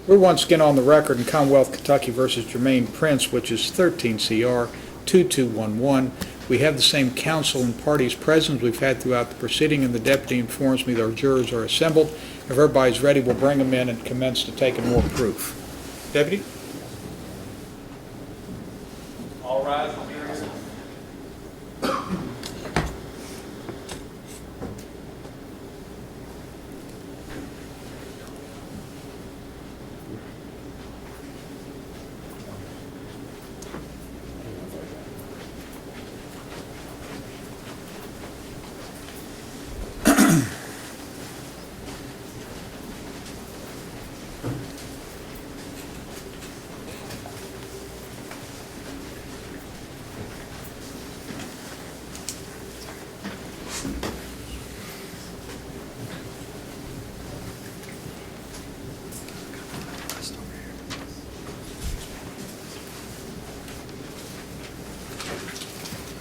We're once again on the record in Commonwealth Kentucky versus Jermaine Prince, which is 13 CR 2211. We have the same counsel and parties present we've had throughout the proceeding, and the deputy informs me that our jurors are assembled. If everybody's ready, we'll bring them in and commence to take more proof. Deputy? All rise.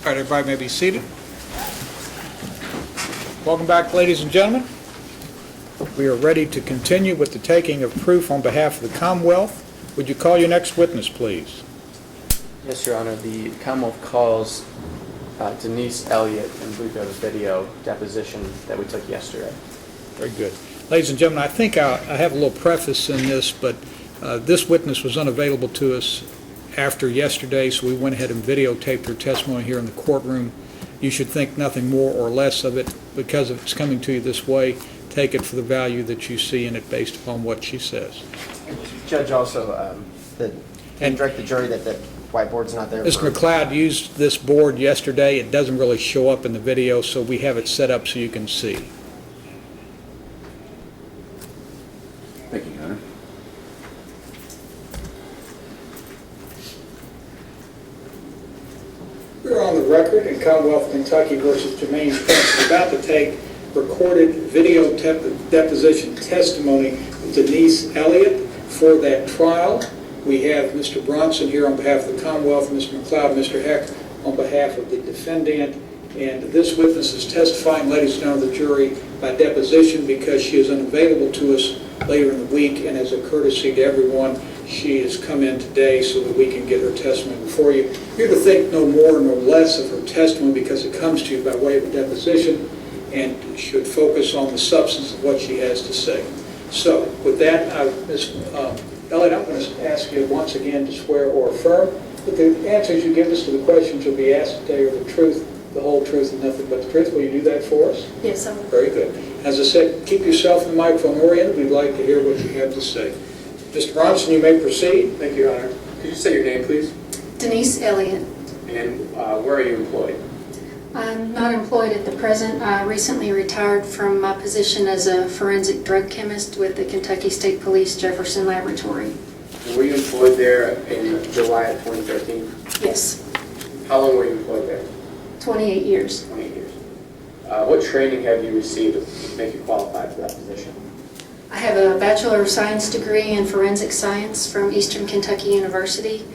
All right, everybody may be seated. Welcome back, ladies and gentlemen. We are ready to continue with the taking of proof on behalf of the Commonwealth. Would you call your next witness, please? Yes, Your Honor. The Commonwealth calls Denise Elliott, and we've got a video deposition that we took yesterday. Very good. Ladies and gentlemen, I think I have a little preface in this, but this witness was unavailable to us after yesterday, so we went ahead and videotaped her testimony here in the courtroom. You should think nothing more or less of it. Because of it's coming to you this way, take it for the value that you see in it based upon what she says. Judge, also, and direct the jury that the whiteboard's not there. Mr. McLeod used this board yesterday. It doesn't really show up in the video, so we have it set up so you can see. Thank you, Your Honor. We're on the record in Commonwealth, Kentucky versus Jermaine Prince. We're about to take recorded video deposition testimony of Denise Elliott for that trial. We have Mr. Bronson here on behalf of the Commonwealth, Mr. McLeod, Mr. Heck on behalf of the defendant. And this witness is testifying, ladies and gentlemen of the jury, by deposition because she is unavailable to us later in the week. And as a courtesy to everyone, she has come in today so that we can get her testimony before you. You're to think no more nor less of her testimony because it comes to you by way of a deposition and should focus on the substance of what she has to say. So with that, Ms. Elliott, I'm going to ask you once again to swear or affirm that the answers you give us to the questions you'll be asked today are the truth, the whole truth, and nothing but the truth. Will you do that for us? Yes, I will. Very good. As I said, keep yourself in the microphone oriented. We'd like to hear what you have to say. Mr. Bronson, you may proceed. Thank you, Your Honor. Could you say your name, please? Denise Elliott. And where are you employed? I'm not employed at the present. I recently retired from my position as a forensic drug chemist with the Kentucky State Police Jefferson Laboratory. And were you employed there in July of 2013? Yes, How long were you employed there? 28 years. 28 years. What training have you received to make you qualified for that position? I have a Bachelor of Science degree in Forensic Science from Eastern Kentucky University.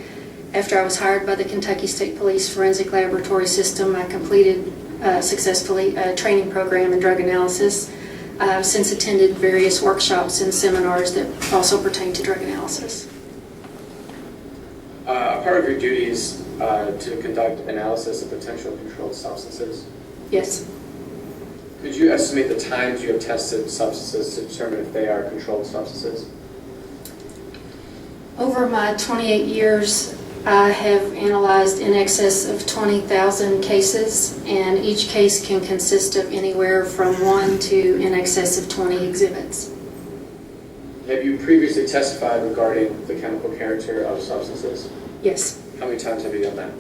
After I was hired by the Kentucky State Police Forensic Laboratory System, I completed successfully a training program in drug analysis. I've since attended various workshops and seminars that also pertain to drug analysis. A part of your duties to conduct analysis of potential controlled substances. Yes. Could you estimate the times you have tested substances to determine if they are controlled substances? Over my 28 years, I have analyzed in excess of 20,000 cases, and each case can consist of anywhere from 1 to in excess of 20 exhibits. Have you previously testified regarding the chemical character of substances? Yes, How many times have you done that?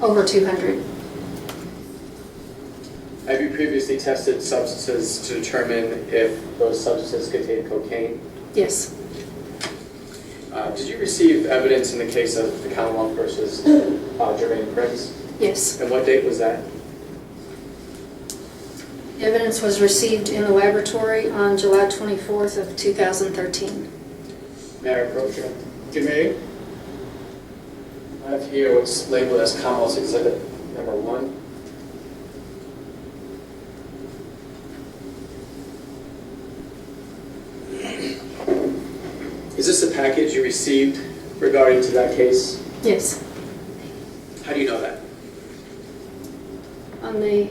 over 200. Have you previously tested substances to determine if those substances contain cocaine? Yes, Did you receive evidence in the case of the Commonwealth versus Jermaine Prince? yes. And what date was that? Evidence was received in the laboratory on July 24th of 2013. May I approach you? You may. I have here what's labeled as Commonwealth's Exhibit Number 1. Is this a package you received regarding to that case? Yes. How do you know that? On the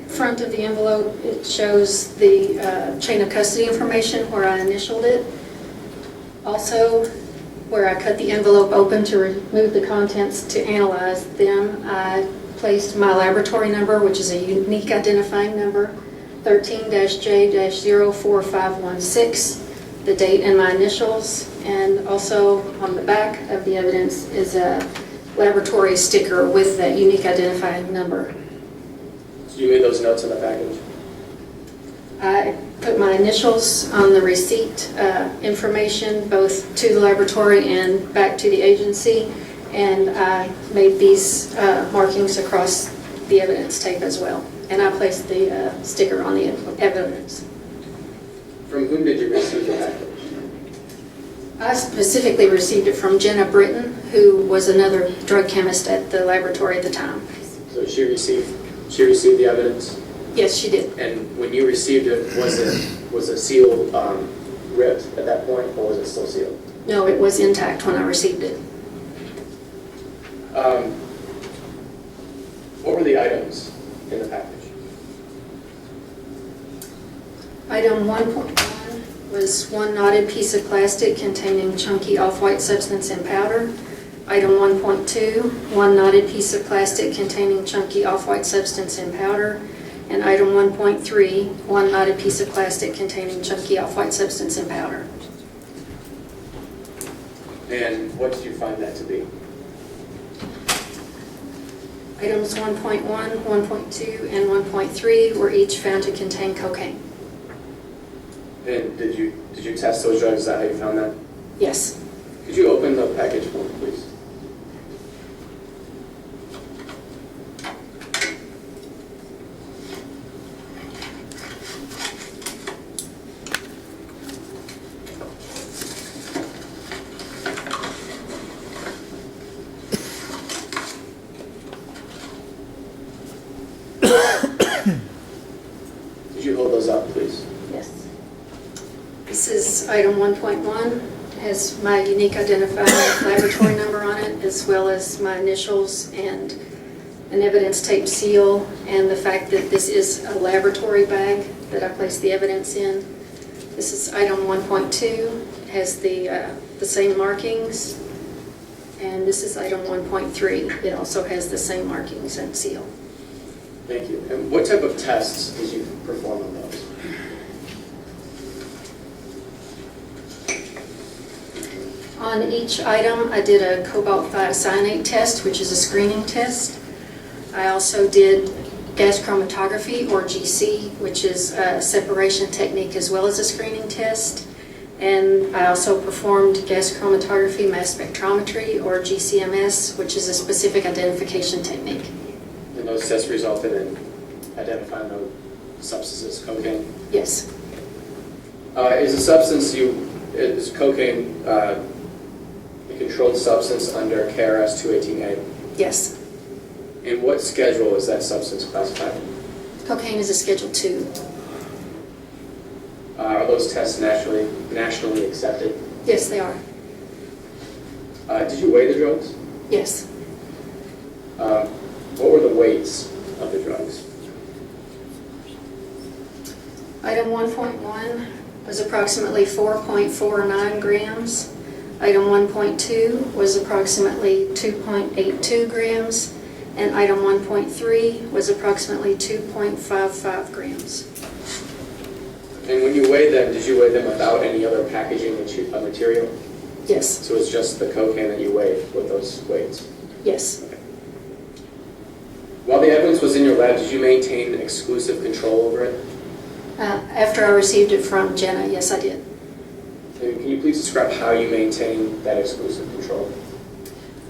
front of the envelope, it shows the chain of custody information where I initialed it. Also, where I cut the envelope open to remove the contents to analyze them, I placed my laboratory number, which is a unique identifying number, 13-J-04516, the date and my initials, and also on the back of the evidence is a laboratory sticker with that unique identifying number. So you made those notes in the package? I put my initials on the receipt information, both to the laboratory and back to the agency, and I made these markings across the evidence tape as well. And I placed the sticker on the evidence. From whom did you receive the package? I specifically received it from Jenna Britton, who was another drug chemist at the laboratory at the time. So she received the evidence? Yes, she did. And when you received it, was the seal ripped at that point, or was it still sealed? No, it was intact when I received it. What were the items in the package? Item 1.1 was one knotted piece of plastic containing chunky off-white substance and powder. Item 1.2, one knotted piece of plastic containing chunky off-white substance and powder. And item 1.3, one knotted piece of plastic containing chunky off-white substance and powder. And what did you find that to be? Items 1.1, 1.2, and 1.3 were each found to contain cocaine. And did you test those drugs? Is that how you found that? Yes. Could you open the package for me, please? Could you hold those up, please? Yes. This is item 1.1. Has my unique identifying laboratory number on it, as well as my initials and an evidence tape seal, and the fact that this is a laboratory bag that I placed the evidence in. This is item 1.2. It has the same markings, and this is item 1.3. It also has the same markings and seal. Thank you. And what type of tests did you perform on those? On each item, I did a cobalt thiocyanate test, which is a screening test. I also did gas chromatography, or GC, which is a separation technique as well as a screening test. And I also performed gas chromatography mass spectrometry, or GCMS, which is a specific identification technique. And those tests resulted in identifying the substances, cocaine? Yes. Is cocaine a controlled substance under KRS 218A? Yes. And what schedule is that substance classified in? Cocaine is a Schedule II. Are those tests nationally accepted? Yes, they are. Did you weigh the drugs? Yes. What were the weights of the drugs? Item 1.1 was approximately 4.49 grams. Item 1.2 was approximately 2.82 grams. And item 1.3 was approximately 2.55 grams. And when you weighed them, did you weigh them without any other packaging material? Yes. So it's just the cocaine that you weighed with those weights? Yes. Okay. While the evidence was in your lab, did you maintain exclusive control over it? After I received it from Jenna, yes, I did. And can you please describe how you maintain that exclusive control?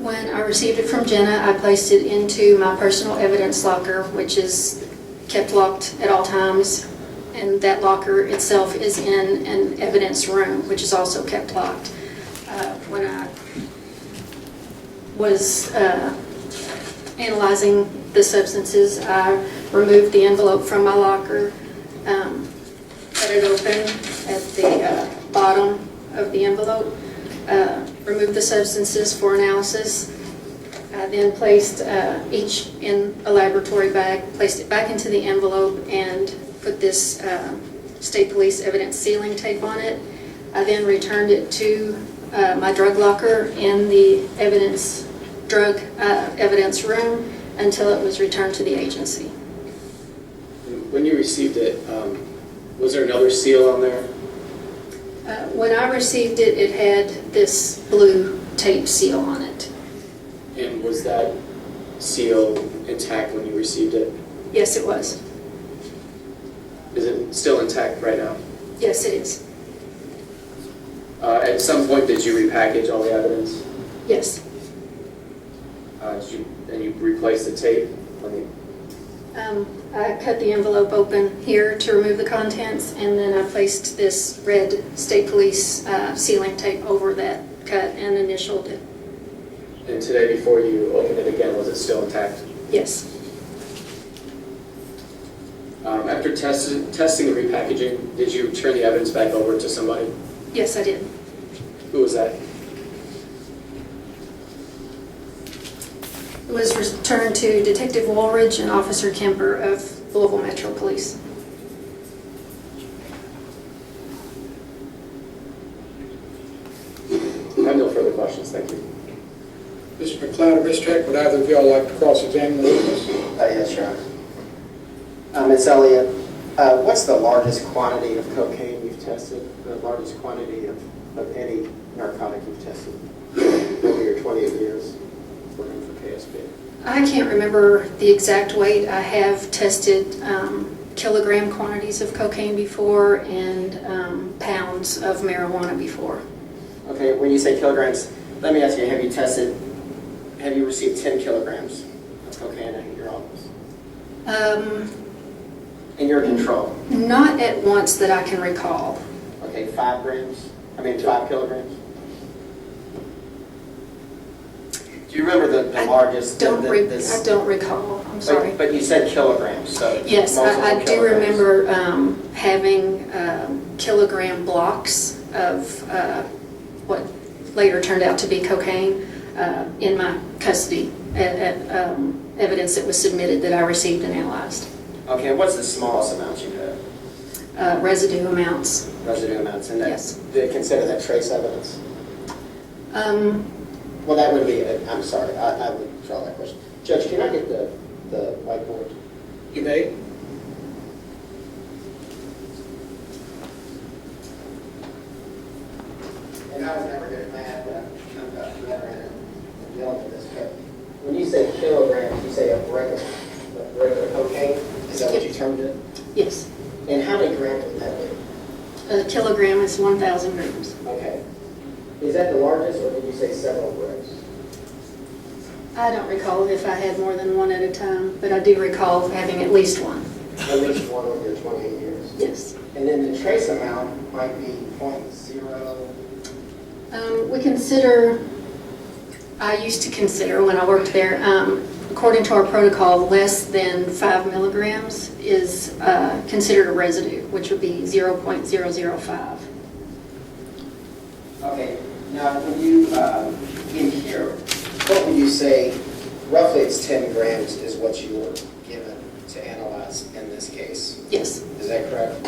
When I received it from Jenna, I placed it into my personal evidence locker, which is kept locked at all times. And that locker itself is in an evidence room, which is also kept locked. When I was analyzing the substances, I removed the envelope from my locker, cut it open at the bottom of the envelope, removed the substances for analysis. I then placed each in a laboratory bag, placed it back into the envelope, and put this state police evidence sealing tape on it. I then returned it to my drug locker in the drug evidence room until it was returned to the agency. When you received it, was there another seal on there? When I received it, it had this blue tape seal on it. And was that seal intact when you received it? Yes, it was. Is it still intact right now? Yes, it is. At some point, did you repackage all the evidence? Yes. And you replaced the tape? I cut the envelope open here to remove the contents, and then I placed this red state police sealing tape over that cut and initialed it. And today, before you opened it again, was it still intact? Yes. After testing and repackaging, did you turn the evidence back over to somebody? Yes, I did. Who was that? It was returned to Detective Woolridge and Officer Kemper of Louisville Metro Police. I have no further questions, thank you. Mr. McLeod or Ms. Trek, would either of y'all like to cross-examine the witness? Yes, Your Honor. Ms. Elliott, what's the largest quantity of cocaine you've tested? The largest quantity of any narcotic you've tested over your 28 years working for KSP? I can't remember the exact weight. I have tested kilogram quantities of cocaine before and pounds of marijuana before. Okay, when you say kilograms, let me ask you, have you received 10 kilograms of cocaine in your office? In your control? Not at once that I can recall. Okay, 5 kilograms? Do you remember the largest? I don't recall, I'm sorry. But you said kilograms, so. Yes, I do kilograms. remember having kilogram blocks of what later turned out to be cocaine in my custody at evidence that was submitted that I received and analyzed. Okay, what's the smallest amount you've had? Residue amounts. Residue amounts, and Yes. do they consider that trace evidence? Well, that would be, I'm sorry, I would draw that question. Judge, can I get the whiteboard? You may. And I was never good at math, but I'm a veteran and dealing with this. But when you say kilograms, you say of regular cocaine? Is that what you termed it? Yes. And how many grams would that be? A kilogram is 1,000 grams. Okay. Is that the largest, or did you say several grams? I don't recall if I had more than one at a time, but I do recall having at least one. At least one over your 28 years? Yes. And then the trace amount might be 0.0. I used to consider when I worked there, according to our protocol, less than 5 milligrams is considered a residue, which would be 0.005. Okay, now when you, in here, what would you say, roughly it's 10 grams is what you were given to analyze in this case? Yes. Is that correct?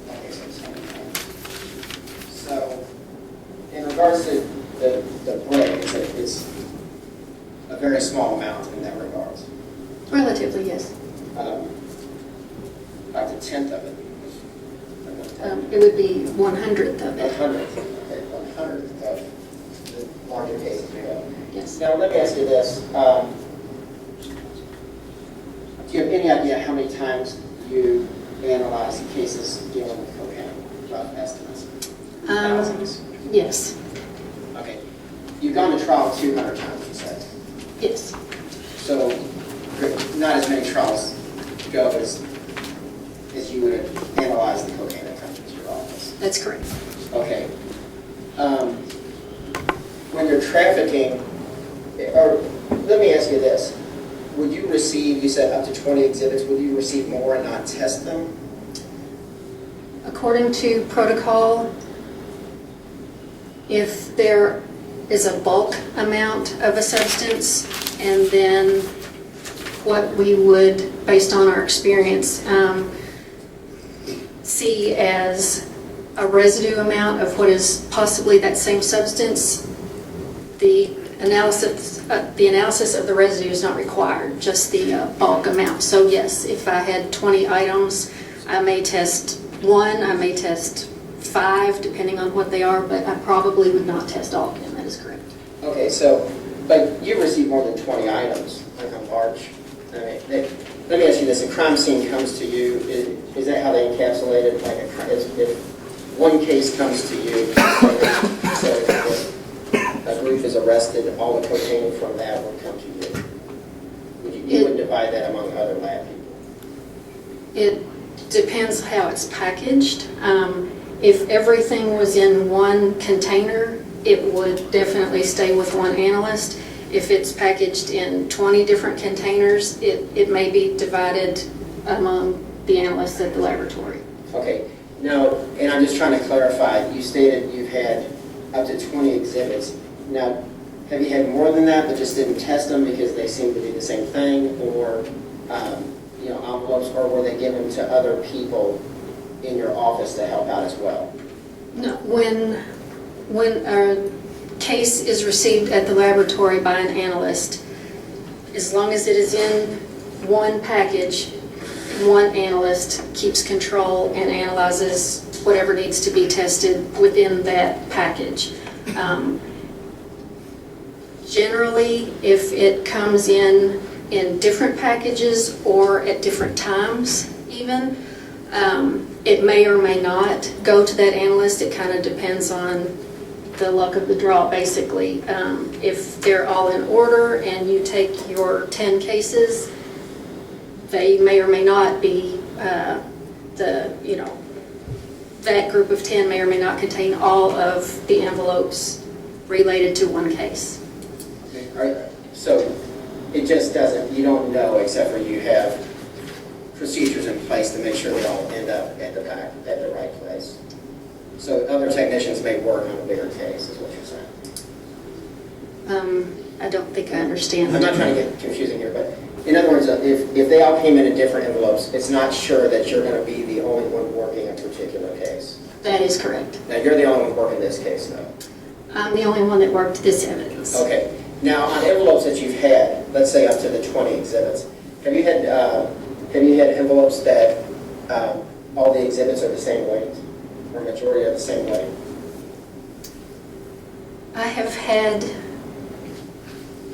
Okay, so 10 grams. So, in regards to the break, it's a very small amount in that regard. Relatively, yes. About the tenth of it. It would be 1/100th of A it. hundredth, okay, 1/100th of the larger cases we have. Yes. Now, let me ask you this. Do you have any idea how many times you analyze cases dealing with cocaine, rough estimates? Thousands? Yes. Okay. You've gone to trial 200 times, you said. Yes. So, not as many trials go as you would have analyzed the cocaine that comes into your office. That's correct. Okay. When you're trafficking, or let me ask you this. Would you receive, you said up to 20 exhibits, would you receive more and not test them? According to protocol, If there is a bulk amount of a substance, and then what we would, based on our experience, see as a residue amount of what is possibly that same substance, the analysis of the residue is not required, just the bulk amount. So yes, if I had 20 items, I may test 1, I may test 5, depending on what they are, but I probably would not test all of them. That is correct. Okay, so, but you received more than 20 items, like on March. I mean, let me ask you this, a crime scene comes to you, is that how they encapsulate it? Like if one case comes to you, so if a group is arrested, all the cocaine from that would come to you. You would divide that among other lab people? It depends how it's packaged. If everything was in one container, it would definitely stay with one analyst. If it's packaged in 20 different containers, it may be divided among the analysts at the laboratory. Okay. Now, and I'm just trying to clarify, you stated you've had up to 20 exhibits. Now, have you had more than that but just didn't test them because they seem to be the same thing, or envelopes, or were they given to other people in your office to help out as well? No, when a case is received at the laboratory by an analyst, as long as it is in one package, one analyst keeps control and analyzes whatever needs to be tested within that package. Generally, if it comes in different packages or at different times even, it may or may not go to that analyst. It kind of depends on the luck of the draw, basically. If they're all in order and you take your 10 cases, they may or may not be, that group of 10 may or may not contain all of the envelopes related to one case. Okay. All right. So it just doesn't, you don't know, except for you have procedures in place to make sure they all end up at the right place. So other technicians may work on a bigger case, is what you're saying. I don't think I understand. I'm not trying to get confusing here, but in other words, if they all came in different envelopes, it's not sure that you're going to be the only one working a particular case. That is correct. Now, you're the only one working this case, though. I'm the only one that worked this evidence. Okay. Now, on envelopes that you've had, let's say up to the 20 exhibits, have you had envelopes that all the exhibits are the same weight, or majority are the same weight? I have had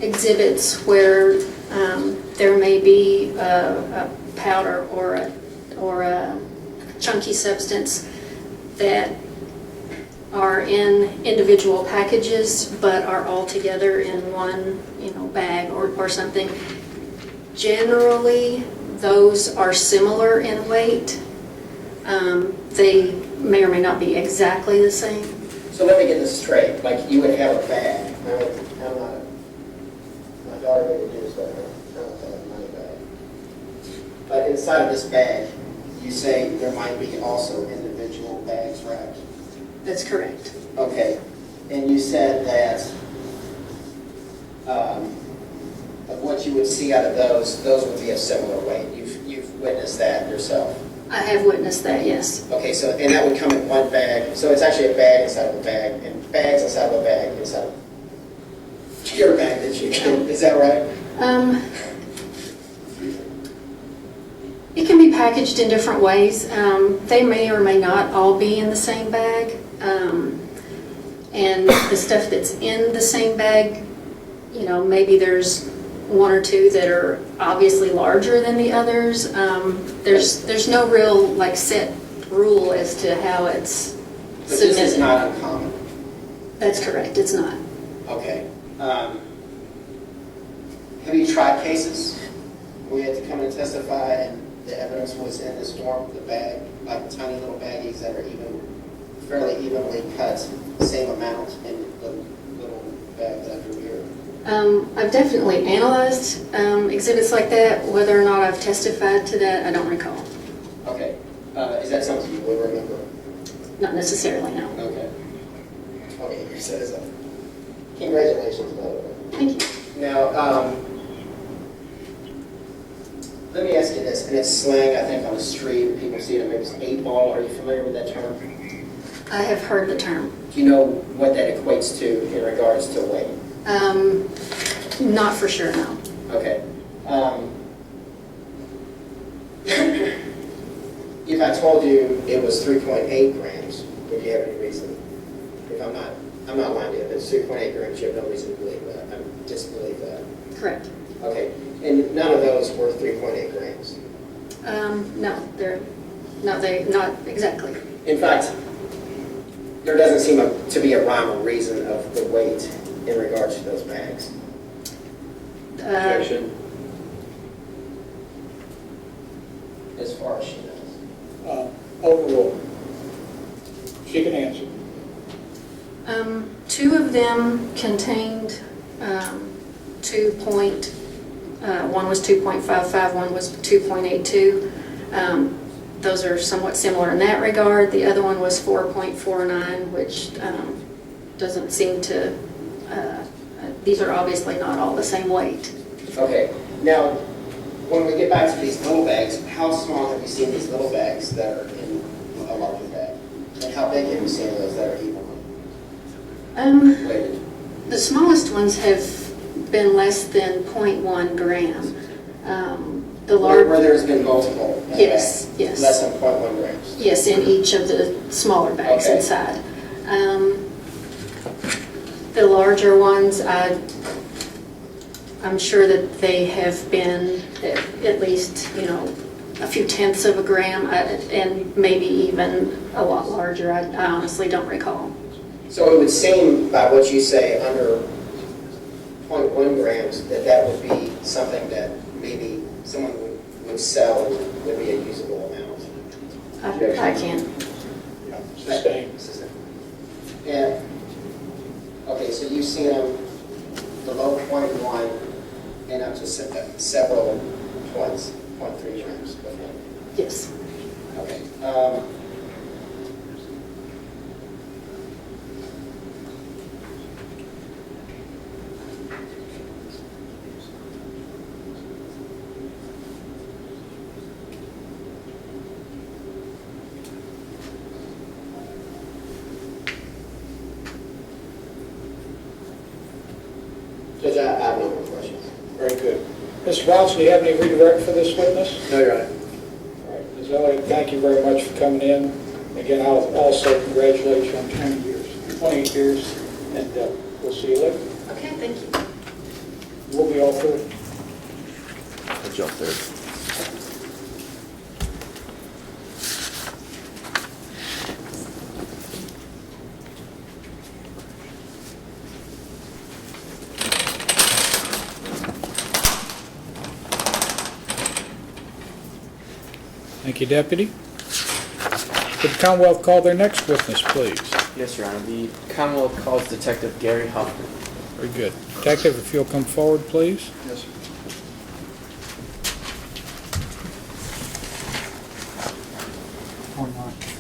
exhibits where there may be a powder or a chunky substance that are in individual packages but are all together in one bag or something. Generally, those are similar in weight. They may or may not be exactly the same. So let me get this straight. Like, you would have a bag. My daughter would do this, but I don't have a money bag. But inside of this bag, you say there might be also individual bags wrapped. That's correct. Okay. And you said that of what you would see out of those would be a similar weight. You've witnessed that yourself. I have witnessed that, yes. Okay, so and that would come in one bag. So it's actually a bag inside of a bag, and bags inside of a bag inside of your bag that you can. Is that right? It can be packaged in different ways. They may or may not all be in the same bag. And the stuff that's in the same bag, maybe there's one or two that are obviously larger than the others. There's no real set rule as to how it's But submitted. this is not uncommon. That's correct, it's not. Okay. Have you tried cases where you had to come and testify and the evidence was in this form, the bag, like tiny little baggies that are fairly evenly cut, same amount in the little bag that I drew here? I've definitely analyzed exhibits like that. Whether or not I've testified to that, I don't recall. Okay. Is that something you would remember? Not necessarily, no. Okay. Okay, you're a citizen. Congratulations, by the way. Thank you. Now, let me ask you this, and it's slang, I think, on the street, people see it, maybe it's 8-ball. Are you familiar with that term? I have heard the term. Do you know what that equates to in regards to weight? Not for sure, no. Okay. If I told you it was 3.8 grams, would you have any reason? If I'm not lying to you. If it's 3.8 grams, you have no reason to believe that. I disbelieve that. Correct. Okay. And none of those were 3.8 grams. No, not exactly. In fact, there doesn't seem to be a rhyme or reason of the weight in regards to those bags. Objection. As far as she knows. Overruled. She can answer. 2 of them contained one was 2.55, one was 2.82. Those are somewhat similar in that regard. The other one was 4.49, which doesn't seem to, these are obviously not all the same weight. Okay. Now, when we get back to these little bags, how small have you seen these little bags that are in a larger bag? And how big have you seen those that are evenly weighted? The smallest ones have been less than 0.1 gram. The large, Where there's been multiple in a yes, bag, yes. less than 0.1 grams. yes, in each of the smaller bags Okay. inside. The larger ones, I'm sure that they have been at least, a few tenths of a gram, and maybe even a lot larger. I honestly don't recall. So it would seem, by what you say, under 0.1 grams, that would be something that maybe someone would sell and would be a usable amount. I can't. Sustained. Yeah. Okay, so you've seen them below 0.1 and up to several points, 0.3 grams. Yes. Okay. Judge, I have no more questions. Very good. Mr. Bronson, do you have any redirect for this witness? No, Your Honor. All right. Ms. Elliott, thank you very much for coming in. Again, I'll also congratulate you on 28 years, and we'll see you later. Okay, thank you. We'll be all through. Good job there. Thank you, Deputy. Would the Commonwealth call their next witness, please? Yes, Your Honor. The Commonwealth calls Detective Gary Huffman. Very good. Detective, if you'll come forward, please. Yes, sir.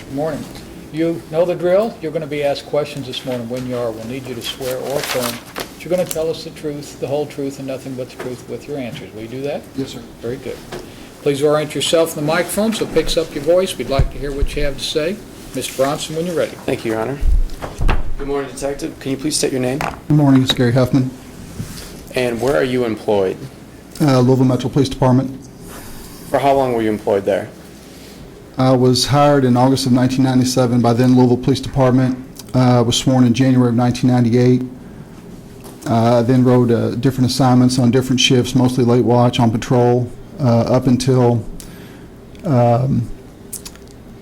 Good morning. You know the drill. You're going to be asked questions this morning. When you are, we'll need you to swear or affirm that you're going to tell us the truth, the whole truth, and nothing but the truth with your answers. Will you do that? Yes, sir. Very good. Please orient yourself in the microphone so it picks up your voice. We'd like to hear what you have to say. Mr. Bronson, when you're ready. Thank you, Your Honor. Good morning, Detective. Can you please state your name? Good morning, it's Gary Huffman, And where are you employed? Louisville Metro Police Department. For how long were you employed there? I was hired in August of 1997 by then Louisville Police Department. Was sworn in January of 1998. Then rode different assignments on different shifts, mostly late watch on patrol, up until,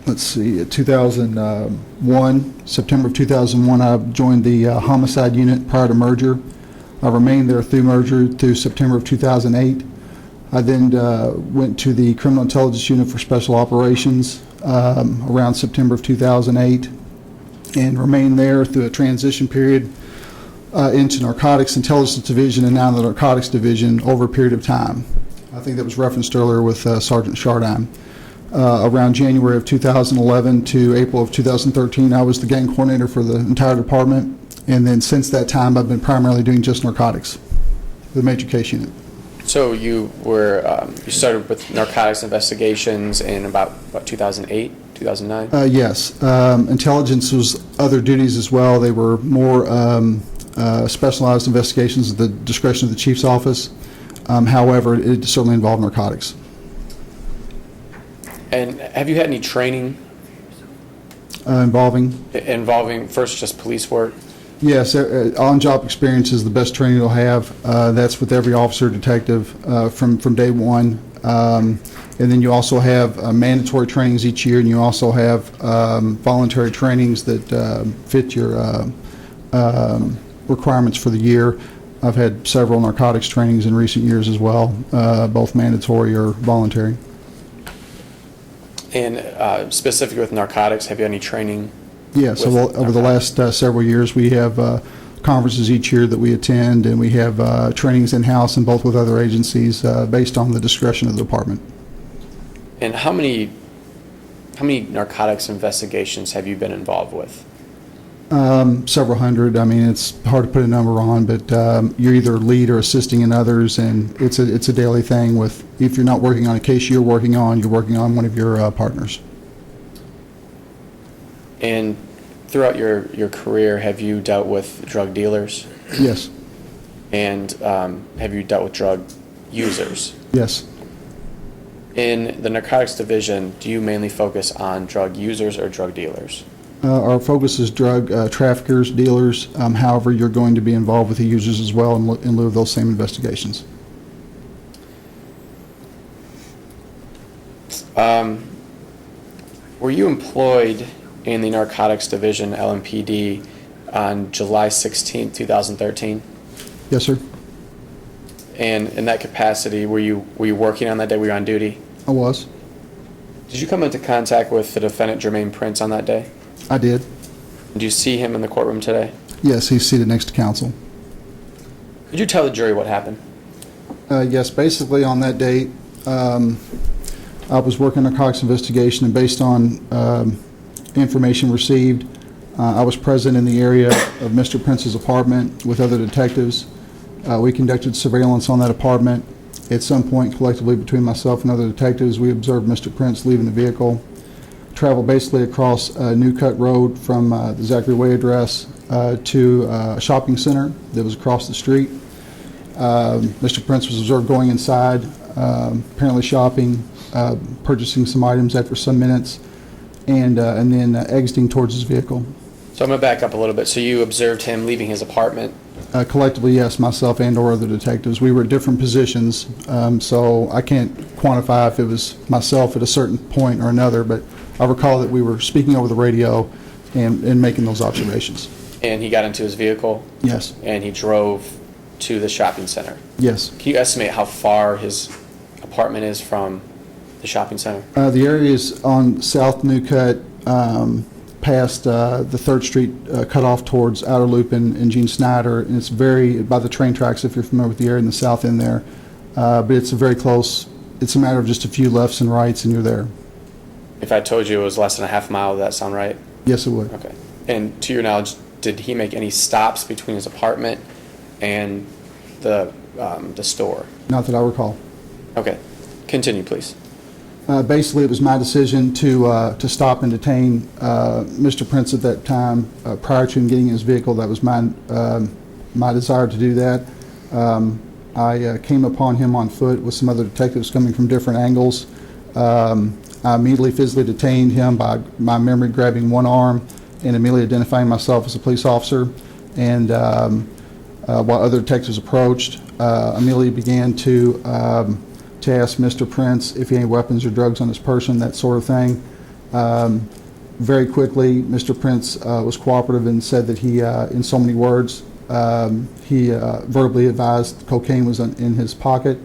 let's see, 2001, September of 2001, I joined the homicide unit prior to merger. I remained there through merger through September of 2008. I then went to the Criminal Intelligence Unit for Special Operations around September of 2008 and remained there through a transition period into Narcotics Intelligence Division and now the Narcotics Division over a period of time. I think that was referenced earlier with Sergeant Chardine. Around January of 2011 to April of 2013, I was the gang coordinator for the entire department. And then since that time, I've been primarily doing just narcotics, the major case unit. So you started with narcotics investigations in about, what, 2008, 2009? Yes. Intelligence was other duties as well. They were more specialized investigations at the discretion of the chief's office. However, it certainly involved narcotics. And have you had any training Involving? first just police work? Yes, on-job experience is the best training you'll have. That's with every officer, detective from day one. And then you also have mandatory trainings each year, and you also have voluntary trainings that fit your requirements for the year. I've had several narcotics trainings in recent years as well, both mandatory or voluntary. And specifically with narcotics, have you had any training? Yes, over the last several years, we have conferences each year that we attend, and we have trainings in-house and both with other agencies based on the discretion of the department. And how many narcotics investigations have you been involved with? Several hundred. I mean, it's hard to put a number on, but you're either lead or assisting in others, and it's a daily thing. If you're not working on a case you're working on one of your partners. And throughout your career, have you dealt with drug dealers? Yes. And have you dealt with drug users? Yes. In the narcotics division, do you mainly focus on drug users or drug dealers? Our focus is drug traffickers, dealers. However, you're going to be involved with the users as well in lieu of those same investigations. Were you employed in the narcotics division, LMPD, on July 16, 2013? Yes, sir. And in that capacity, were you working on that day? Were you on duty? I was. Did you come into contact with the defendant, Jermaine Prince, on that day? I did. Did you see him in the courtroom today? Yes, he's seated next to counsel. Could you tell the jury what happened? Yes, basically on that date, I was working a narcotics investigation, and based on information received, I was present in the area of Mr. Prince's apartment with other detectives. We conducted surveillance on that apartment. At some point, collectively between myself and other detectives, we observed Mr. Prince leaving the vehicle, travel basically across New Cut Road from the Zachary Way address to a shopping center that was across the street. Mr. Prince was observed going inside, apparently shopping, purchasing some items after some minutes, and then exiting towards his vehicle. So I'm going to back up a little bit. So you observed him leaving his apartment? Collectively, yes, myself and or other detectives. We were at different positions, so I can't quantify if it was myself at a certain point or another, but I recall that we were speaking over the radio and making those observations. And he got into his vehicle? Yes. And he drove to the shopping center? Yes. Can you estimate how far his apartment is from the shopping center? The area is on South New Cut, past the 3rd Street cutoff towards Outer Loop and Gene Snyder, and it's by the train tracks, if you're familiar with the area in the south end there. But it's very close. It's a matter of just a few lefts and rights, and you're there. If I told you it was less than a half mile, would that sound right? Yes, it would. Okay. And to your knowledge, did he make any stops between his apartment and the store? Not that I recall. Okay. Continue, please. Basically, it was my decision to stop and detain Mr. Prince at that time. Prior to him getting in his vehicle, that was my desire to do that. I came upon him on foot with some other detectives coming from different angles. I immediately physically detained him by my memory grabbing one arm and immediately identifying myself as a police officer. And while other detectives approached, immediately began to ask Mr. Prince if he had any weapons or drugs on his person, that sort of thing. Very quickly, Mr. Prince was cooperative and said that he, in so many words, he verbally advised cocaine was in his pocket.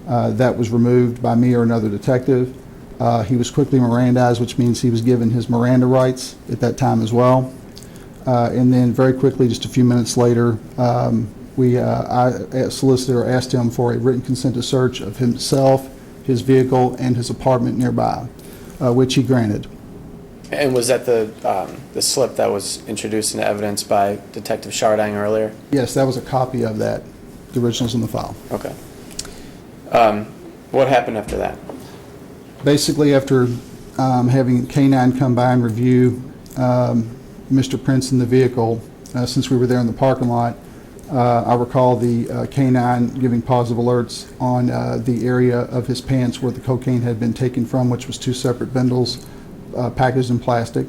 That was removed by me or another detective. He was quickly Mirandized, which means he was given his Miranda rights at that time as well. And then very quickly, just a few minutes later, I solicited or asked him for a written consent to search of himself, his vehicle, and his apartment nearby, which he granted. And was that the slip that was introduced into evidence by Detective Chardang earlier? Yes, that was a copy of that. The original's in the file. Okay. What happened after that? Basically, after having K-9 come by and review Mr. Prince in the vehicle, since we were there in the parking lot, I recall the K-9 giving positive alerts on the area of his pants where the cocaine had been taken from, which was 2 separate bundles packaged in plastic.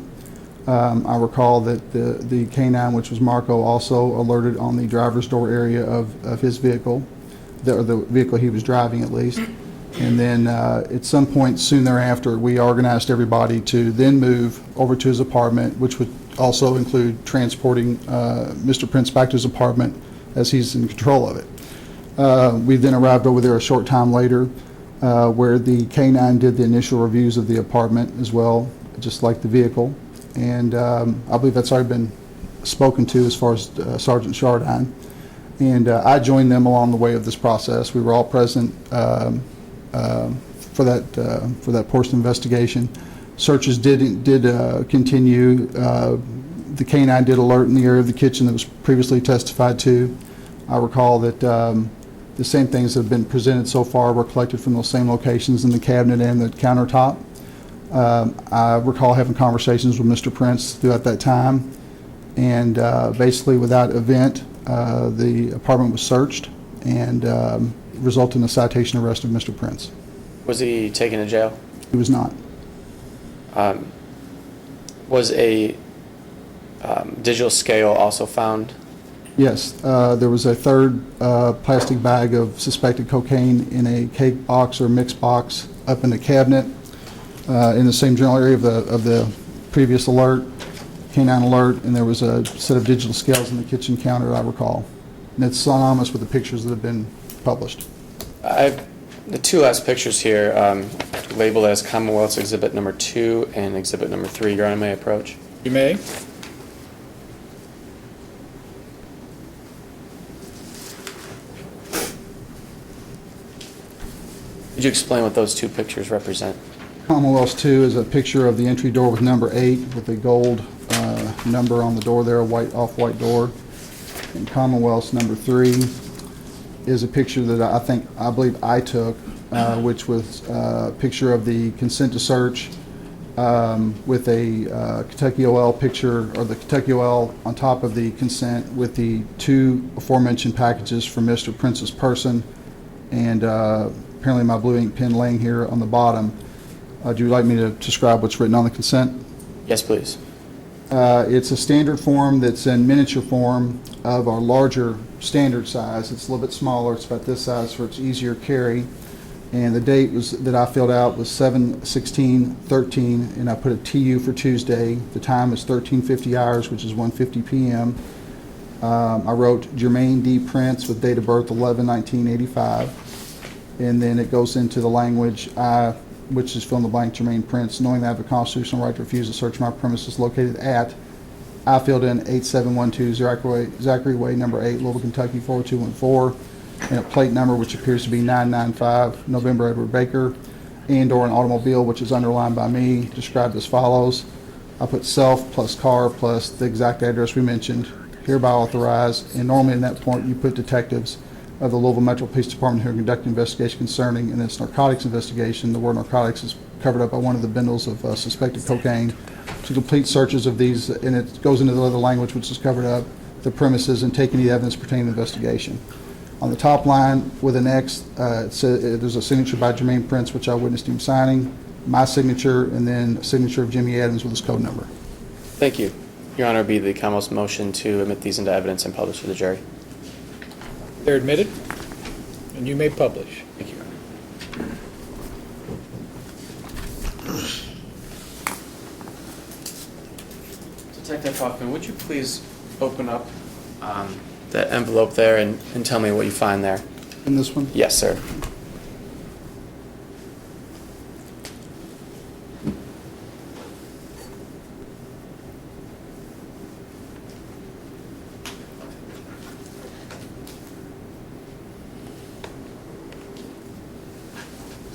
I recall that the K-9, which was Marco, also alerted on the driver's door area of his vehicle, or the vehicle he was driving at least. And then at some point soon thereafter, we organized everybody to then move over to his apartment, which would also include transporting Mr. Prince back to his apartment as he's in control of it. We then arrived over there a short time later where the K-9 did the initial reviews of the apartment as well, just like the vehicle. And I believe that's already been spoken to as far as Sergeant Chardin. And I joined them along the way of this process. We were all present for that portion of investigation. Searches did continue. The K-9 did alert in the area of the kitchen that was previously testified to. I recall that the same things that have been presented so far were collected from those same locations in the cabinet and the countertop. I recall having conversations with Mr. Prince throughout that time, and basically without event, the apartment was searched and resulted in a citation arrest of Mr. Prince. Was he taken to jail? He was not. Was a digital scale also found? Yes, there was a third plastic bag of suspected cocaine in a cake box or mixed box up in the cabinet in the same general area of the previous alert, K-9 alert, and there was a set of digital scales in the kitchen counter, I recall. And it's synonymous with the pictures that have been published. The 2 last pictures here labeled as Commonwealth's Exhibit Number 2 and Exhibit Number 3. Your Honor, may I approach? You may. Could you explain what those 2 pictures represent? Commonwealth's 2 is a picture of the entry door with number 8 with a gold number on the door there, a white off-white door. And Commonwealth's number 3 is a picture that I believe I took, which was a picture of the consent to search with a Kentucky OL picture, or the Kentucky OL on top of the consent with the 2 aforementioned packages from Mr. Prince's person, and apparently my blue ink pen laying here on the bottom. Would you like me to describe what's written on the consent? Yes, please. It's a standard form that's in miniature form of our larger standard size. It's a little bit smaller. It's about this size, so it's easier carry. And the date that I filled out was 7/16/13, and I put a TU for Tuesday. The time is 13:50 hours, which is 1:50 p.m. I wrote Jermaine D. Prince with date of birth 11/19/85, and then it goes into the language which is fill in the blank, Jermaine Prince, knowing that I have a constitutional right to refuse to search my premises located at, I filled in 8712 Zachary Way, number 8, Louisville, Kentucky, 40214, and a plate number which appears to be 995 November Edward Baker, and/or an automobile which is underlined by me, described as follows. I put self plus car plus the exact address we mentioned, hereby authorized, and normally in that point you put detectives of the Louisville Metro Police Department who are conducting an investigation concerning, and its narcotics investigation. The word narcotics is covered up by one of the bundles of suspected cocaine, to complete searches of these, and it goes into the other language which is covered up, the premises, and take any evidence pertaining to the investigation. On the top line with an X, it says, there's a signature by Jermaine Prince, which I witnessed him signing, my signature, and then a signature of Jimmy Adams with his code number. Thank you. Your Honor, be the Commonwealth's motion to admit these into evidence and publish to the jury. They're admitted, and you may publish. Thank you, Your Honor. Detective Hoffman, would you please open up that envelope there and tell me what you find there? In this one? Yes, sir.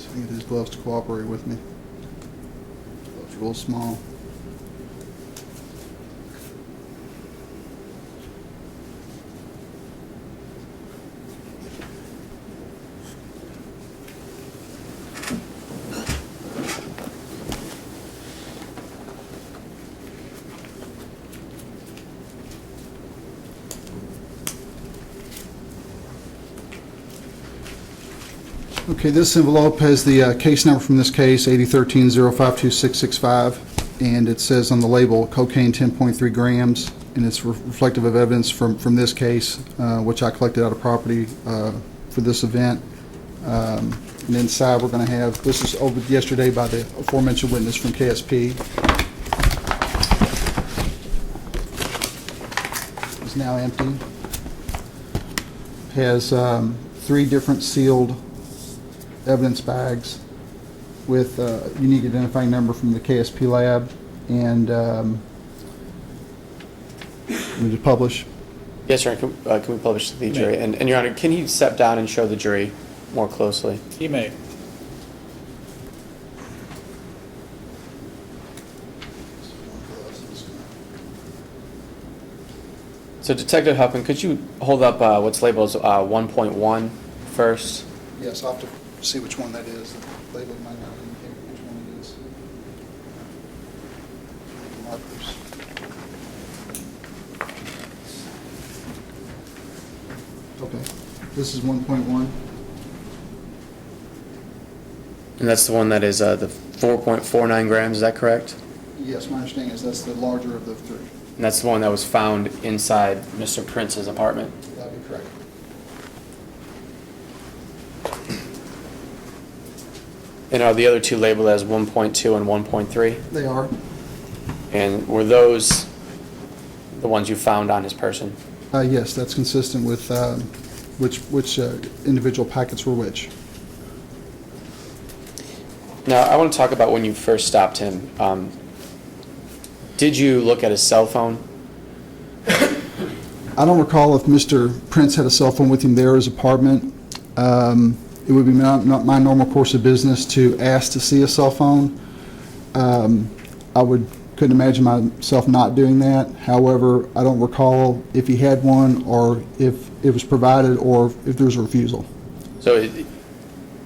I need his gloves to cooperate with me. Gloves are a little small. Okay, this envelope has the case number from this case, 8013-052665, and it says on the label, cocaine 10.3 grams, and it's reflective of evidence from this case, which I collected out of property for this event. And inside, we're going to have, this is over yesterday by the aforementioned witness from KSP. It's now empty. Has 3 different sealed evidence bags with a unique identifying number from the KSP lab, and we just publish. Yes, Your Honor. Can we publish to the jury? And Your Honor, can you step down and show the jury more closely? He may. So Detective Huffman, could you hold up what's labeled as 1.1 first? Yes, I'll have to see which one that is. The label might not indicate which one it is. Markers. Okay, this is 1.1. And that's the one that is the 4.49 grams, is that correct? Yes, my understanding is that's the larger of the 3. And that's the one that was found inside Mr. Prince's apartment? That'd be correct. And are the other 2 labeled as 1.2 and 1.3? They are. And were those the ones you found on his person? Yes, that's consistent with which individual packets were which. Now, I want to talk about when you first stopped him. Did you look at his cell phone? I don't recall if Mr. Prince had a cell phone with him there at his apartment. It would be not my normal course of business to ask to see a cell phone. Couldn't imagine myself not doing that. However, I don't recall if he had one or if it was provided or if there was a refusal. So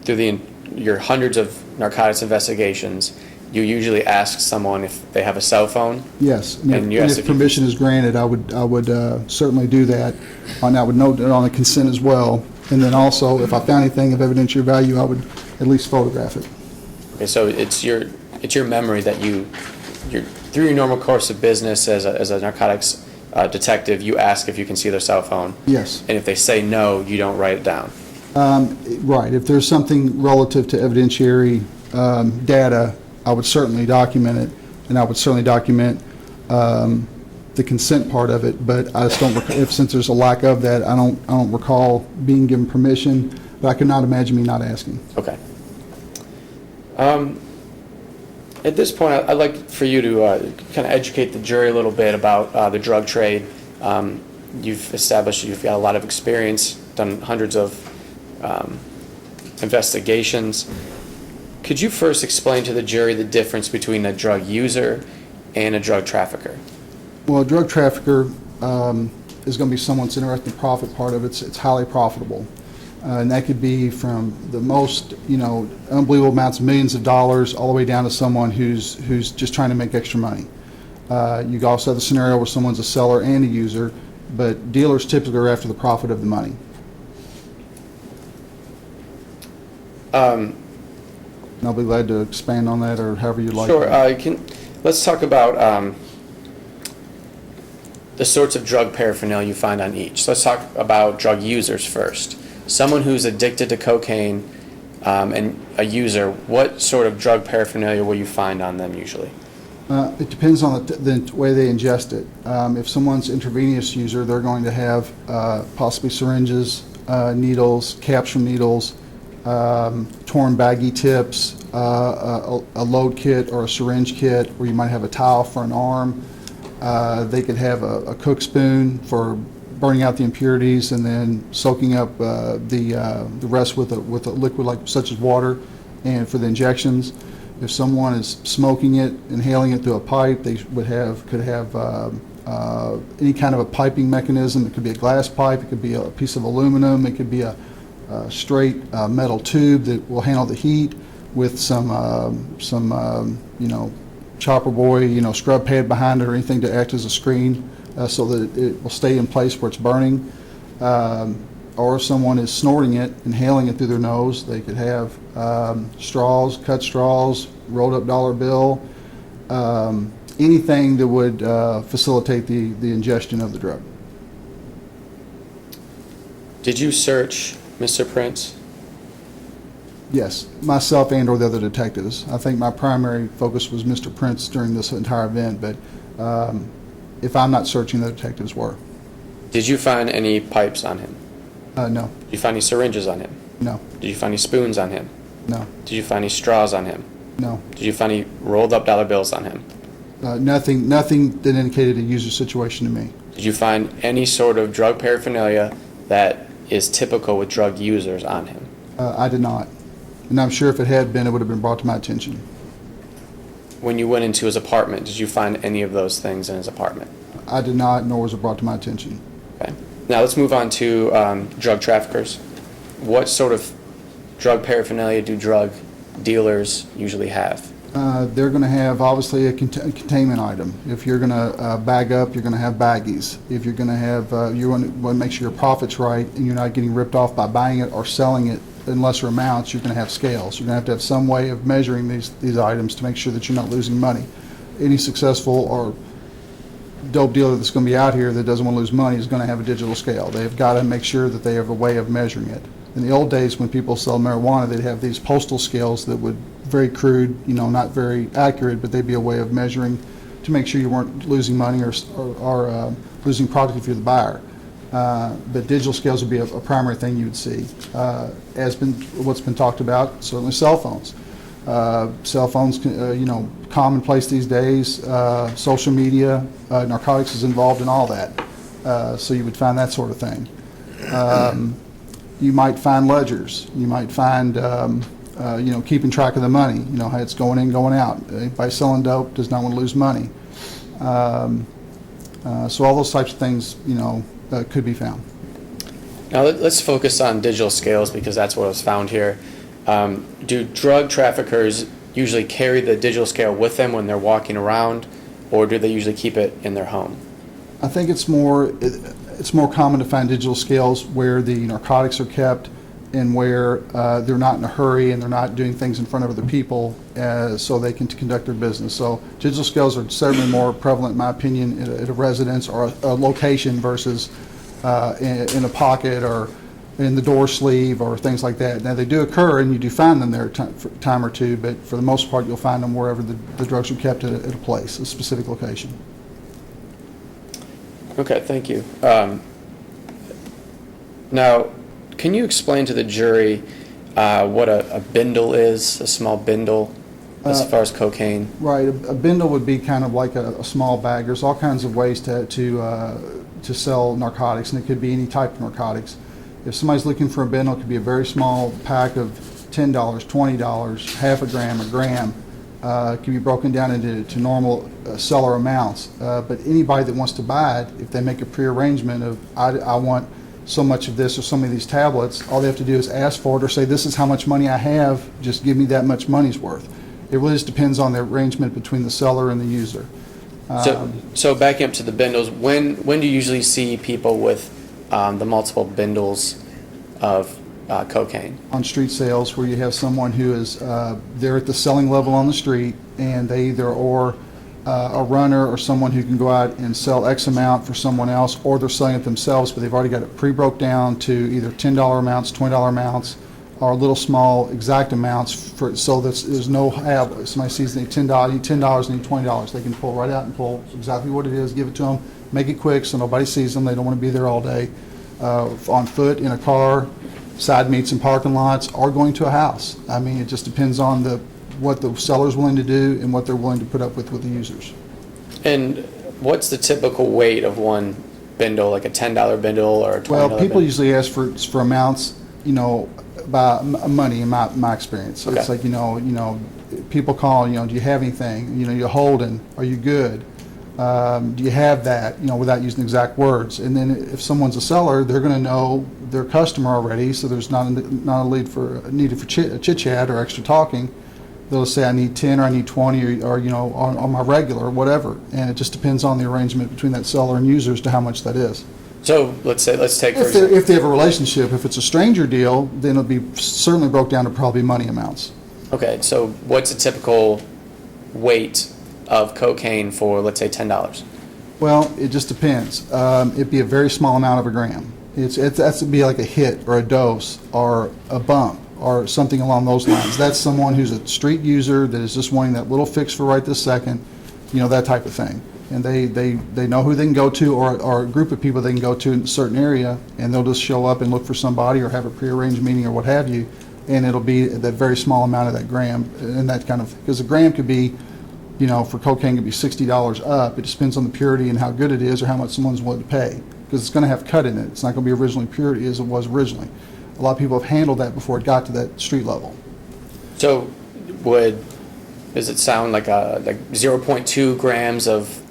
through your hundreds of narcotics investigations, you usually ask someone if they have a cell phone? Yes, and you ask if permission is granted, I would certainly do that, and I would note it on the consent as well. And then also, if I found anything of evidentiary value, I would at least photograph it. Okay, so it's your memory that you're through your normal course of business as a narcotics detective, you ask if you can see their cell phone. Yes. And if they say no, you don't write it down. Right. If there's something relative to evidentiary data, I would certainly document it, and I would certainly document the consent part of it. But I just don't. Since there's a lack of that, I don't recall being given permission. But I could not imagine me not asking. Okay. At this point, I'd like for you to kind of educate the jury a little bit about the drug trade. You've established you've got a lot of experience, done hundreds of investigations. Could you first explain to the jury the difference between a drug user and a drug trafficker? Well, a drug trafficker is going to be someone that's interested in the profit part of it. It's highly profitable. And that could be from the most, unbelievable amounts of millions of dollars all the way down to someone who's just trying to make extra money. You also have the scenario where someone's a seller and a user, but dealers typically are after the profit of the money. And I'll be glad to expand on that or however you'd like. Sure. Let's talk about the sorts of drug paraphernalia you find on each. So let's talk about drug users first. Someone who's addicted to cocaine and a user, what sort of drug paraphernalia will you find on them usually? It depends on the way they ingest it. If someone's intravenous user, they're going to have possibly syringes, needles, caps from needles, torn baggie tips, a load kit or a syringe kit where you might have a towel for an arm. They could have a cook spoon for burning out the impurities and then soaking up the rest with a liquid such as water, and for the injections. If someone is smoking it, inhaling it through a pipe, they could have any kind of a piping mechanism. It could be a glass pipe, it could be a piece of aluminum, it could be a straight metal tube that will handle the heat with some chopper boy, scrub pad behind it or anything to act as a screen so that it will stay in place where it's burning. or if someone is snorting it, inhaling it through their nose. They could have straws, cut straws, rolled up dollar bill, anything that would facilitate the ingestion of the drug. Did you search Mr. Prince? Yes, myself and or the other detectives. I think my primary focus was Mr. Prince during this entire event, but if I'm not searching, the detectives were. Did you find any pipes on him? No, Did you find any syringes on him? no, Did you find any spoons on him? no, Did you find any straws on him? no. Did you find any rolled up dollar bills on him? Nothing that indicated a user situation to me. Did you find any sort of drug paraphernalia that is typical with drug users on him? I did not. And I'm sure if it had been, it would have been brought to my attention. When you went into his apartment, did you find any of those things in his apartment? I did not, nor was it brought to my attention. Okay. Now let's move on to drug traffickers. What sort of drug paraphernalia do drug dealers usually have? They're going to have, obviously, a containment item. If you're going to bag up, you're going to have baggies. If you're going to have, you want to make sure your profit's right and you're not getting ripped off by buying it or selling it in lesser amounts, you're going to have scales. You're going to have some way of measuring these items to make sure that you're not losing money. Any successful or dope dealer that's going to be out here that doesn't want to lose money is going to have a digital scale. They've got to make sure that they have a way of measuring it. In the old days, when people sell marijuana, they'd have these postal scales that would very crude, not very accurate, but they'd be a way of measuring to make sure you weren't losing money or losing product if you're the buyer. But digital scales would be a primary thing you would see. What's been talked about, certainly cell phones. Cell phones, commonplace these days. Social media, narcotics is involved in all that. So you would find that sort of thing. You might find ledgers. You might find, keeping track of the money. How it's going in, going out. Anybody selling dope does not want to lose money. So all those types of things, could be found. Now let's focus on digital scales because that's what was found here. Do drug traffickers usually carry the digital scale with them when they're walking around, or do they usually keep it in their home? I think it's more common to find digital scales where the narcotics are kept and where they're not in a hurry and they're not doing things in front of other people so they can conduct their business. So digital scales are certainly more prevalent, in my opinion, at a residence or a location versus in a pocket or in the door sleeve or things like that. Now, they do occur and you do find them there a time or two, but for the most part, you'll find them wherever the drugs are kept at a place, a specific location. Okay, thank you. Now, can you explain to the jury what a bindle is, a small bindle, as far as cocaine? Right, a bindle would be kind of like a small bag. There's all kinds of ways to sell narcotics, and it could be any type of narcotics. If somebody's looking for a bindle, it could be a very small pack of $10, $20, half a gram. It can be broken down into normal seller amounts. But anybody that wants to buy it, if they make a prearrangement of, I want so much of this or so many of these tablets, all they have to do is ask for it or say, this is how much money I have, just give me that much money's worth. It really just depends on the arrangement between the seller and the user. So backing up to the bindles, when do you usually see people with the multiple bindles of cocaine? On street sales, where you have someone who is they're at the selling level on the street, and they either or a runner or someone who can go out and sell X amount for someone else, or they're selling it themselves, but they've already got it pre-broke down to either $10 amounts, $20 amounts, or little small exact amounts so that there's no have. Somebody sees they need $10, need $20, they can pull right out and pull exactly what it is, give it to them, make it quick so nobody sees them. They don't want to be there all day. On foot, in a car, side meets in parking lots, or going to a house. I mean, it just depends on what the seller's willing to do and what they're willing to put up with the users. And what's the typical weight of one bindle, like a $10 bindle or a $20 Well, people bindle? usually ask for amounts, by money in my experience. So Okay. it's like, people call, do you have anything? You're holding, are you good? Do you have that, without using exact words? And then if someone's a seller, they're going to know their customer already, so there's not a need for chit-chat or extra talking. They'll say, I need 10 or I need 20 or on my regular or whatever. And it just depends on the arrangement between that seller and user as to how much that is. So let's take, for If example. if they have a relationship, if it's a stranger deal, then it'll be certainly broke down to probably money amounts. Okay, so what's a typical weight of cocaine for, let's say, $10? Well, it just depends. It'd be a very small amount of a gram. That's to be like a hit or a dose or a bump or something along those lines. That's someone who's a street user that is just wanting that little fix for right this second, that type of thing. And they know who they can go to or a group of people they can go to in a certain area, and they'll just show up and look for somebody or have a prearranged meeting or what have you, and it'll be that very small amount of that gram, and that kind of, because a gram could be, for cocaine could be $60 up. It depends on the purity and how good it is or how much someone's willing to pay, because it's going to have cut in it. It's not going to be originally purity as it was originally. A lot of people have handled that before it got to that street level. So does it sound like 0.2 grams of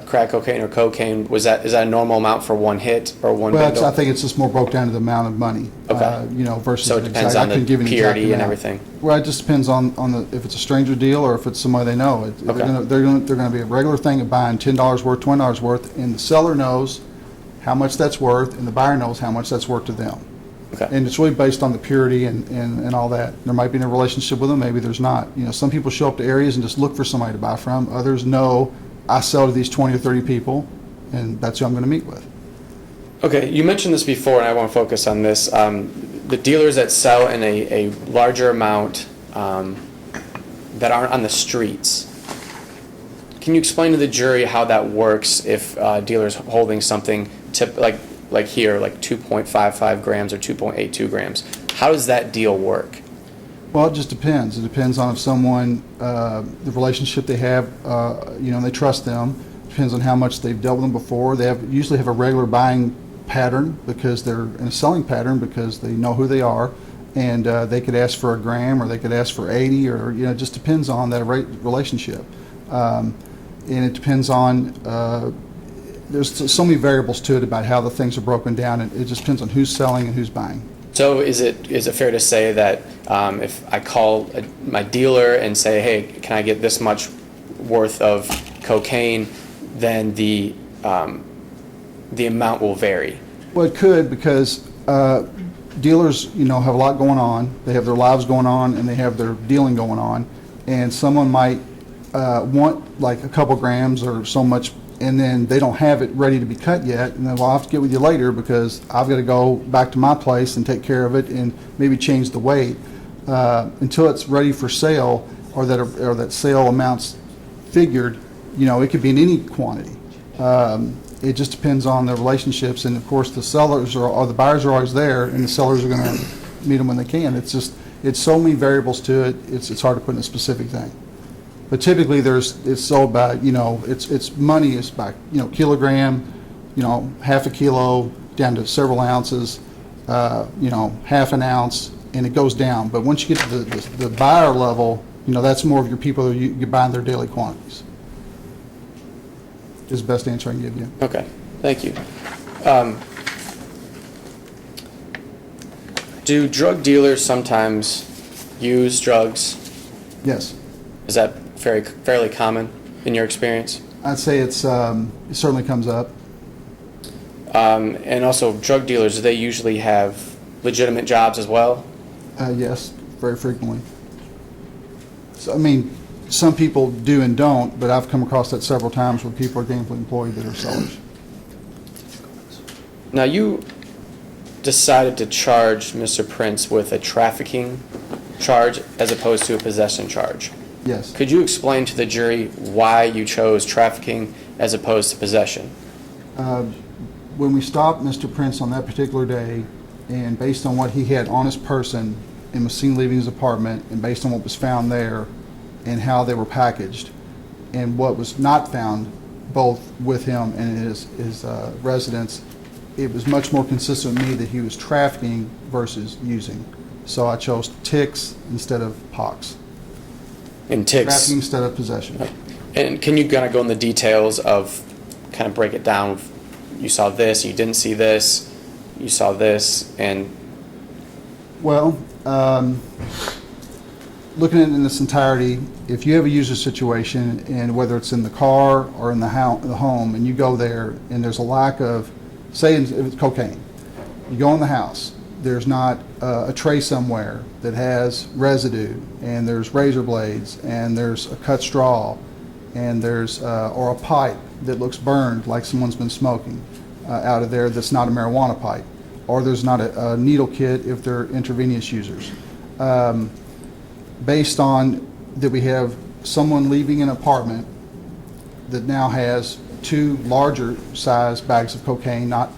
crack cocaine or cocaine? Is that a normal amount for one hit or one Well, bundle? I think it's just more broke down to the amount of money. Okay. Versus So it depends on the purity and everything. Well, it just depends on if it's a stranger deal or if it's somebody they know. Okay. They're going to be a regular thing of buying $10 worth, $20 worth, and the seller knows how much that's worth, and the buyer knows how much that's worth to them. Okay. And it's really based on the purity and all that. There might be a relationship with them, maybe there's not. Some people show up to areas and just look for somebody to buy from. Others know I sell to these 20 or 30 people, and that's who I'm going to meet with. Okay, you mentioned this before, and I want to focus on this. The dealers that sell in a larger amount that aren't on the streets. Can you explain to the jury how that works if dealers holding something like here, like 2.55 grams or 2.82 grams? How does that deal work? Well, it just depends. It depends on if someone, the relationship they have, they trust them. Depends on how much they've dealt with them before. They usually have a regular buying pattern because they're in a selling pattern because they know who they are, and they could ask for a gram or they could ask for 80 or it just depends on that relationship, and it depends on. There's so many variables to it about how the things are broken down, and it just depends on who's selling and who's buying. So is it fair to say that if I call my dealer and say, hey, can I get this much worth of cocaine, then the amount will vary? Well, it could because dealers, have a lot going on. They have their lives going on and they have their dealing going on, and someone might want like a couple grams or so much, and then they don't have it ready to be cut yet, and then I'll have to get with you later because I've got to go back to my place and take care of it and maybe change the weight until it's ready for sale or that sale amount's figured. It could be in any quantity. It just depends on the relationships, and of course the sellers or the buyers are always there, and the sellers are going to meet them when they can. It's so many variables to it. It's hard to put in a specific thing. But typically, it's sold by it's money is by kilogram, half a kilo down to several ounces, half an ounce, and it goes down. But once you get to the buyer level, that's more of your people that you're buying their daily quantities. Is the best answer I can give you. Okay, thank you. Do drug dealers sometimes use drugs? Yes. Is that fairly common in your experience? I'd say it certainly comes up. And also, drug dealers, do they usually have legitimate jobs as well? Yes, very frequently. So, some people do and don't, but I've come across that several times where people are gainfully employed that are sellers. Now, you decided to charge Mr. Prince with a trafficking charge as opposed to a possession charge. Yes. Could you explain to the jury why you chose trafficking as opposed to possession? When we stopped Mr. Prince on that particular day, and based on what he had on his person and was seen leaving his apartment, and based on what was found there and how they were packaged, and what was not found both with him and his residence, it was much more consistent with me that he was trafficking versus using. So I chose ticks instead of pox. In ticks. Trafficking instead of possession. And can you kind of go in the details of, kind of break it down? You saw this, you didn't see this, you saw this, and... Well, looking at it in its entirety, if you have a user situation, and whether it's in the car or in the home, and you go there, and there's a lack of say it's cocaine. You go in the house, there's not a tray somewhere that has residue, and there's razor blades, and there's a cut straw, and there's or a pipe that looks burned like someone's been smoking out of there that's not a marijuana pipe, or there's not a needle kit if they're intravenous users. Based on that, we have someone leaving an apartment that now has 2 larger size bags of cocaine, not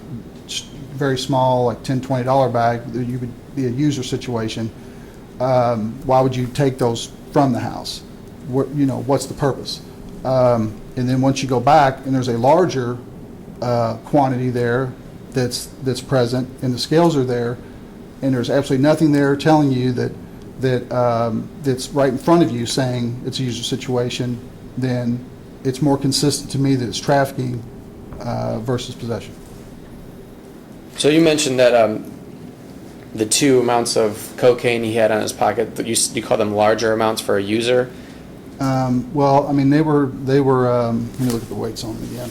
very small, like $10, $20 bag, you would be a user situation. Why would you take those from the house? What's the purpose? And then once you go back and there's a larger quantity there that's present, and the scales are there, and there's absolutely nothing there telling you that's right in front of you saying it's a user situation, then it's more consistent to me that it's trafficking versus possession. So you mentioned that the 2 amounts of cocaine he had on his pocket, you call them larger amounts for a user? Well, I mean, they were. Let me look at the weights on them again.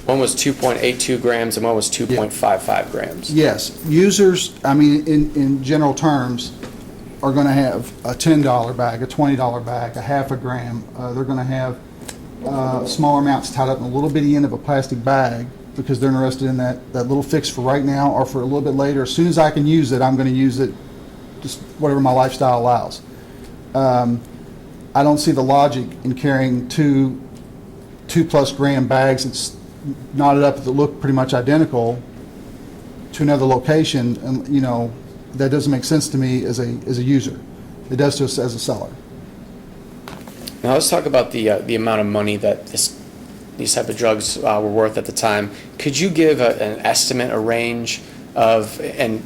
One was 2.82 grams and one was 2.55 grams. Yes, users, I mean, in general terms, are going to have a $10 bag, a $20 bag, a half a gram. They're going to have smaller amounts tied up in a little bitty end of a plastic bag because they're interested in that little fix for right now or for a little bit later. As soon as I can use it, I'm going to use it, just whatever my lifestyle allows. I don't see the logic in carrying two plus gram bags that's knotted up that look pretty much identical to another location, and that doesn't make sense to me as a user. It does to us as a seller. Now let's talk about the amount of money that these type of drugs were worth at the time. Could you give an estimate, a range of, and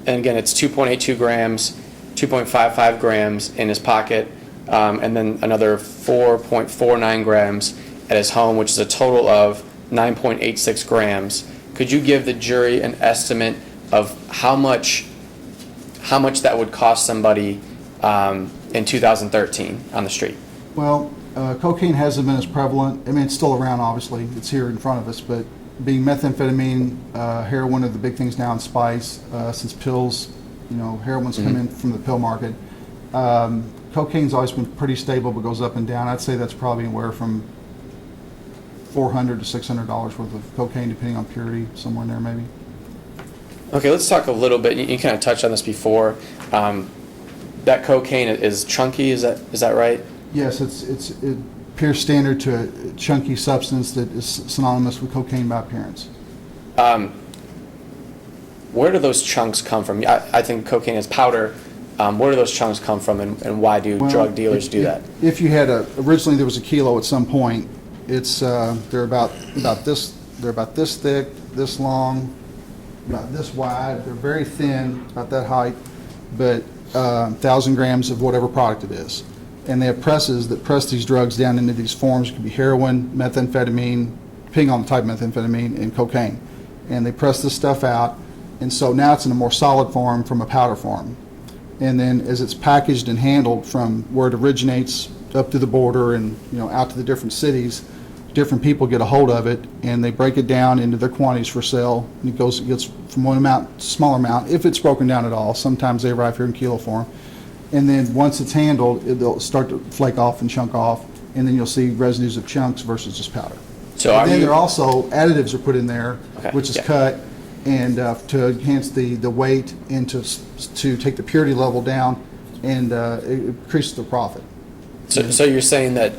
again, it's 2.82 grams, 2.55 grams in his pocket, and then another 4.49 grams at his home, which is a total of 9.86 grams. Could you give the jury an estimate of how much that would cost somebody in 2013 on the street? Well, cocaine hasn't been as prevalent. I mean, it's still around, obviously. It's here in front of us, but being methamphetamine, heroin are the big things now in spice, since pills, heroin's come in from the pill market. Cocaine's always been pretty stable, but goes up and down. I'd say that's probably anywhere from $400 to $600 worth of cocaine, depending on purity, somewhere in there maybe. Okay, let's talk a little bit. You kind of touched on this before. That cocaine is chunky. Is that right? Yes, it appears standard to a chunky substance that is synonymous with cocaine by appearance. Where do those chunks come from? I think cocaine is powder. Where do those chunks come from, and why do drug dealers do that? If you had originally there was a kilo at some point. It's they're about this. They're about this thick, this long, about this wide. They're very thin, about that height, but 1,000 grams of whatever product it is. And they have presses that press these drugs down into these forms. It could be heroin, methamphetamine, depending on the type of methamphetamine, and cocaine. And they press this stuff out, and so now it's in a more solid form from a powder form. And then as it's packaged and handled from where it originates up to the border and out to the different cities, different people get a hold of it and they break it down into their quantities for sale. And it gets from one amount to smaller amount if it's broken down at all. Sometimes they arrive here in kilo form. And then once it's handled, it'll start to flake off and chunk off, and then you'll see residues of chunks versus just powder. So and then there are also additives are put in there, which is yeah. cut and to enhance the weight and to take the purity level down, and it increases the profit. So you're saying that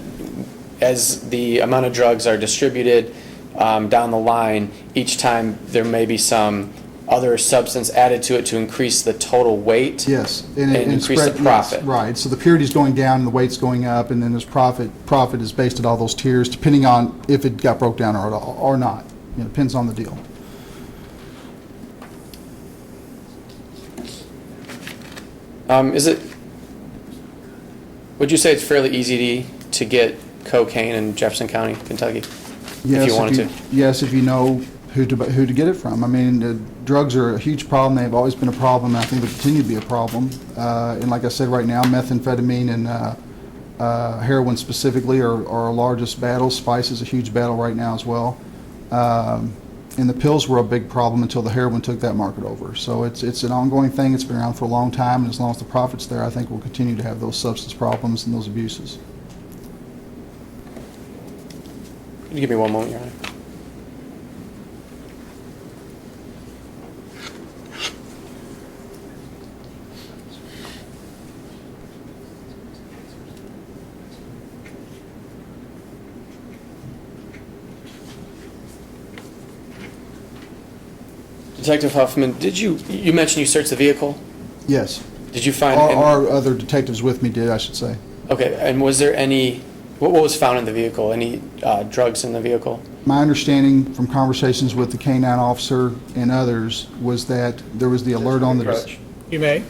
as the amount of drugs are distributed down the line, each time there may be some other substance added to it to increase the total weight? Yes. And increase the profit. Yes, right. So the purity is going down and the weight's going up, and then there's profit. Profit is based at all those tiers, depending on if it got broke down or not. It depends on the deal. Would you say it's fairly easy to get cocaine in Jefferson County, Kentucky, Yes, if you wanted to? Yes, if you know who to get it from. I mean, drugs are a huge problem. They've always been a problem, and I think they continue to be a problem. And like I said, right now, methamphetamine and heroin specifically are our largest battle. Spice is a huge battle right now as well. And the pills were a big problem until the heroin took that market over. So it's an ongoing thing. It's been around for a long time, and as long as the profit's there, I think we'll continue to have those substance problems and those abuses. Can you give me one moment, Your Honor? Detective Huffman, you mentioned you searched the vehicle? Yes. Did you find? Our other detectives with me did, I should say. Okay, and was there what was found in the vehicle? Any drugs in the vehicle? My understanding from conversations with the K-9 officer and others was that there was the alert on the... You may.